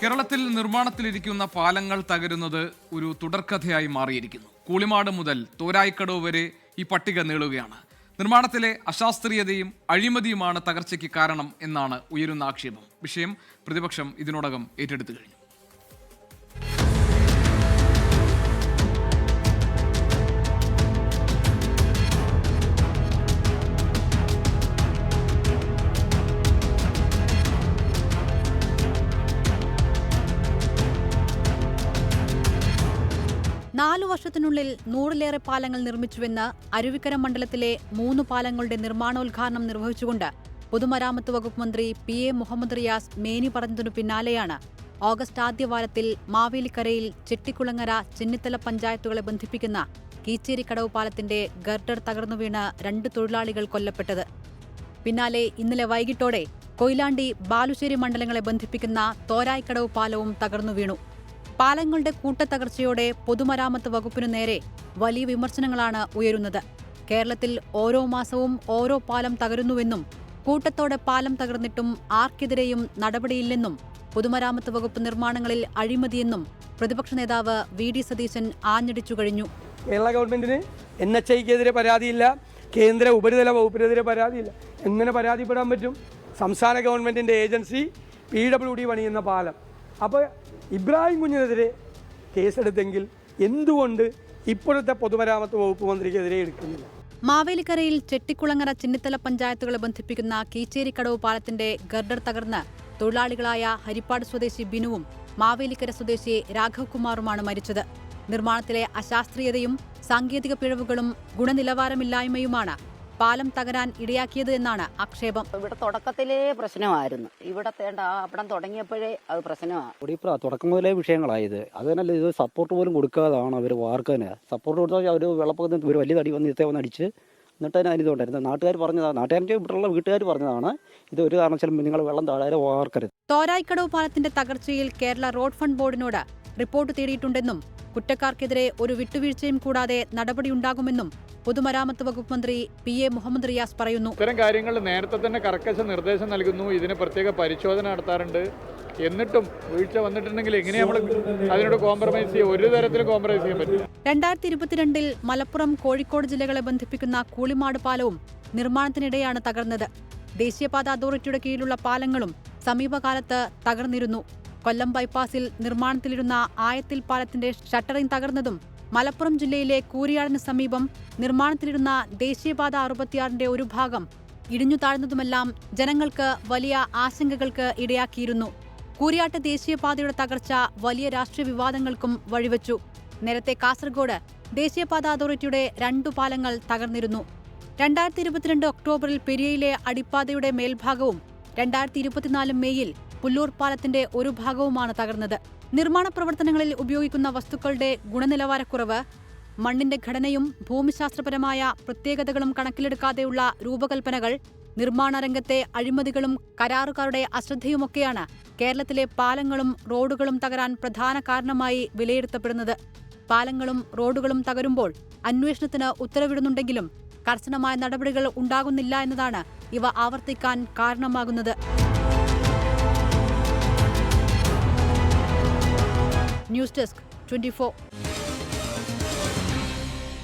കേരളത്തിൽ നിർമ്മാണത്തിലിരിക്കുന്ന പാലങ്ങൾ തകരുന്നത് ഒരു തുടർക്കഥയായി മാറിയിരിക്കുന്നു. കൂളിമാട് മുതൽ തോരായിക്കടവ് വരെ ഈ പട്ടിക നീളുകയാണ്. നിർമ്മാണത്തിലെ അശാസ്ത്രീയതയും അഴിമതിയുമാണ് തകർച്ചയ്ക്ക് കാരണം എന്നാണ് ഉയരുന്ന ആക്ഷേപം. വിഷയം പ്രതിപക്ഷം ഇതിനോടകം ഏറ്റെടുത്തു കഴിഞ്ഞു. നാലു വർഷത്തിനുള്ളിൽ 100-ലേറെ പാലങ്ങൾ നിർമ്മിച്ചുവെന്ന് അരുവിക്കര മണ്ഡലത്തിലെ 3 പാലങ്ങളുടെ നിർമ്മാണോദ്ഘാടനം നിർവഹിച്ചുകൊണ്ട് പൊതുമരാമത്ത് വകുപ്പ് മന്ത്രി PA മുഹമ്മദ് റിയാസ് മേനി പറഞ്ഞതിനു പിന്നാലെയാണ് ഓഗസ്റ്റ് ആദ്യവാരത്തിൽ മാവേലിക്കരയിൽ ചെട്ടിക്കുളങ്ങര ചെന്നിത്തല പഞ്ചായത്തുകളെ ബന്ധിപ്പിക്കുന്ന കീച്ചേരിക്കടവ് പാലത്തിന്റെ ഗർഡർ തകർന്നു വീണ് 2 തൊഴിലാളികൾ കൊല്ലപ്പെട്ടത്. പിന്നാലെ ഇന്നലെ വൈകിട്ടോടെ കൊയിലാണ്ടി ബാലുശ്ശേരി മണ്ഡലങ്ങളെ ബന്ധിപ്പിക്കുന്ന തോരായിക്കടവ് പാലവും തകർന്നു വീണു. പാലങ്ങളുടെ കൂട്ടത്തകർച്ചയോടെ പൊതുമരാമത്ത് വകുപ്പിനു നേരെ വലിയ വിമർശനങ്ങളാണ് ഉയരുന്നത്. കേരളത്തിൽ ഓരോ മാസവും ഓരോ പാലം തകരുന്നുവെന്നും കൂട്ടത്തോടെ പാലം തകർന്നിട്ടും ആർക്കെതിരെയും നടപടിയില്ലെന്നും പൊതുമരാമത്ത് വകുപ്പ് നിർമ്മാണങ്ങളിൽ അഴിമതിയെന്നും പ്രതിപക്ഷ നേതാവ് VD സതീശൻ ആഞ്ഞടിച്ചു കഴിഞ്ഞു. കേരള ഗവൺമെന്റിന് NHIക്കെതിരെ പരാതിയില്ല, കേന്ദ്ര ഉപരിതല വകുപ്പിനെതിരെ പരാതിയില്ല. എങ്ങനെ പരാതിപ്പെടാൻ പറ്റും? സംസ്ഥാന ഗവൺമെന്റിന്റെ ഏജൻസി PWD പണിയുന്ന പാലം. അപ്പോൾ ഇബ്രാഹിം കുഞ്ഞിനെതിരെ കേസെടുത്തെങ്കിൽ എന്തുകൊണ്ട് ഇപ്പോഴത്തെ പൊതുമരാമത്ത് വകുപ്പ് മന്ത്രിക്കെതിരെ എടുക്കുന്നില്ല? മാവേലിക്കരയിൽ ചെട്ടിക്കുളങ്ങര ചെന്നിത്തല പഞ്ചായത്തുകളെ ബന്ധിപ്പിക്കുന്ന കീച്ചേരിക്കടവ് പാലത്തിന്റെ ഗർഡർ തകർന്ന് തൊഴിലാളികളായ ഹരിപ്പാട് സ്വദേശി ബിനുവും മാവേലിക്കര സ്വദേശി രാഘവ് കുമാറുമാണ് മരിച്ചത്. നിർമ്മാണത്തിലെ അശാസ്ത്രീയതയും സാങ്കേതിക പിഴവുകളും ഗുണനിലവാരമില്ലായ്മയുമാണ് പാലം തകരാൻ ഇടയാക്കിയത് എന്നാണ് ആക്ഷേപം. ഇവിടെ തുടക്കത്തിലേ പ്രശ്നമായിരുന്നു. ഇവിടെ അവിടം തുടങ്ങിയപ്പോഴേ അത് പ്രശ്നമാണ്. തുടക്കം മുതലേ വിഷയങ്ങളായത്. അത് തന്നെയല്ല, ഇത് സപ്പോർട്ട് പോലും കൊടുക്കാതാണ് അവർ വാർക്കാന്. സപ്പോർട്ട് കൊടുത്താൽ അവർ വെള്ളപ്പൊക്കത്തിന് ഒരു വലിയ തടി വന്ന് ഇത്തേ വന്ന് അടിച്ച് എന്നിട്ട് തന്നെ അതിനിതുണ്ടായിരുന്നു. നാട്ടുകാർ പറഞ്ഞതാണ്, നാട്ടുകാരുടെ ഇവിടെയുള്ള വീട്ടുകാർ പറഞ്ഞതാണ്, ഇത് ഒരു കാരണവശാലും നിങ്ങൾ വെള്ളം താഴെ വാർക്കരുത്. തോരായിക്കടവ് പാലത്തിന്റെ തകർച്ചയിൽ കേരള റോഡ് ഫണ്ട് ബോർഡിനോട് റിപ്പോർട്ട് തേടിയിട്ടുണ്ടെന്നും കുറ്റക്കാർക്കെതിരെ ഒരു വിട്ടുവീഴ്ചയും കൂടാതെ നടപടിയുണ്ടാകുമെന്നും പൊതുമരാമത്ത് വകുപ്പ് മന്ത്രി PA മുഹമ്മദ് റിയാസ് പറയുന്നു. ഇത്തരം കാര്യങ്ങൾ നേരത്തെ തന്നെ കർക്കശ നിർദ്ദേശം നൽകുന്നു, ഇതിന് പ്രത്യേക പരിശോധന നടത്താറുണ്ട്. എന്നിട്ടും വീഴ്ച വന്നിട്ടുണ്ടെങ്കിൽ എങ്ങനെ നമ്മൾ അതിനോട് കോംപ്രമൈസ് ചെയ്യും? ഒരു തരത്തിലും കോംപ്രമൈസ് ചെയ്യാൻ പറ്റില്ല. 2022 മലപ്പുറം കോഴിക്കോട് ജില്ലകളെ ബന്ധിപ്പിക്കുന്ന കൂളിമാട് പാലവും നിർമ്മാണത്തിനിടെയാണ് തകർന്നത്. ദേശീയപാത അതോറിറ്റിയുടെ കീഴിലുള്ള പാലങ്ങളും സമീപകാലത്ത് തകർന്നിരുന്നു. കൊല്ലം ബൈപ്പാസിൽ നിർമ്മാണത്തിലിരുന്ന ആയത്തിൽ പാലത്തിന്റെ ഷട്ടറിംഗ് തകർന്നതും മലപ്പുറം ജില്ലയിലെ കൂരിയാടിന് സമീപം നിർമ്മാണത്തിലിരുന്ന ദേശീയപാത 66 ഒരു ഭാഗം ഇടിഞ്ഞു താഴ്ന്നതുമെല്ലാം ജനങ്ങൾക്ക് വലിയ ആശങ്കകൾക്ക് ഇടയാക്കിയിരുന്നു. കൂരിയാട്ട് ദേശീയപാതയുടെ തകർച്ച വലിയ രാഷ്ട്രീയ വിവാദങ്ങൾക്കും വഴിവെച്ചു. നേരത്തെ കാസർഗോഡ് ദേശീയപാത അതോറിറ്റിയുടെ 2 പാലങ്ങൾ തകർന്നിരുന്നു. 2022 ഒക്ടോബറിൽ പെരിയയിലെ അടിപ്പാതയുടെ മേൽഭാഗവും 2024 മേയിൽ പുല്ലൂർ പാലത്തിന്റെ ഒരു ഭാഗവുമാണ് തകർന്നത്. നിർമ്മാണ പ്രവർത്തനങ്ങളിൽ ഉപയോഗിക്കുന്ന വസ്തുക്കളുടെ ഗുണനിലവാരക്കുറവ്, മണ്ണിന്റെ ഘടനയും ഭൂമിശാസ്ത്രപരമായ പ്രത്യേകതകളും കണക്കിലെടുക്കാതെയുള്ള രൂപകൽപ്പനകൾ, നിർമ്മാണ രംഗത്തെ അഴിമതികളും കരാറുകാരുടെ അശ്രദ്ധയുമൊക്കെയാണ് കേരളത്തിലെ പാലങ്ങളും റോഡുകളും തകരാൻ പ്രധാന കാരണമായി വിലയിരുത്തപ്പെടുന്നത്. പാലങ്ങളും റോഡുകളും തകരുമ്പോൾ അന്വേഷണത്തിന് ഉത്തരവിടുന്നുണ്ടെങ്കിലും കർശനമായ നടപടികൾ ഉണ്ടാകുന്നില്ല എന്നതാണ് ഇവ ആവർത്തിക്കാൻ കാരണമാകുന്നത്. News desk 24.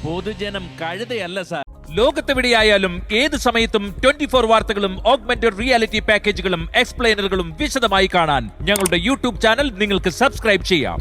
പൊതുജനം കഴുതയല്ല സാർ. ലോകത്തെവിടെയായാലും ഏത് സമയത്തും 24 വാർത്തകളും ഓഗ്മെന്റഡ് റിയാലിറ്റി പാക്കേജുകളും എക്സ്പ്ലെയിനറുകളും വിശദമായി കാണാൻ ഞങ്ങളുടെ YouTube ചാനൽ നിങ്ങൾക്ക് സബ്സ്ക്രൈബ് ചെയ്യാം.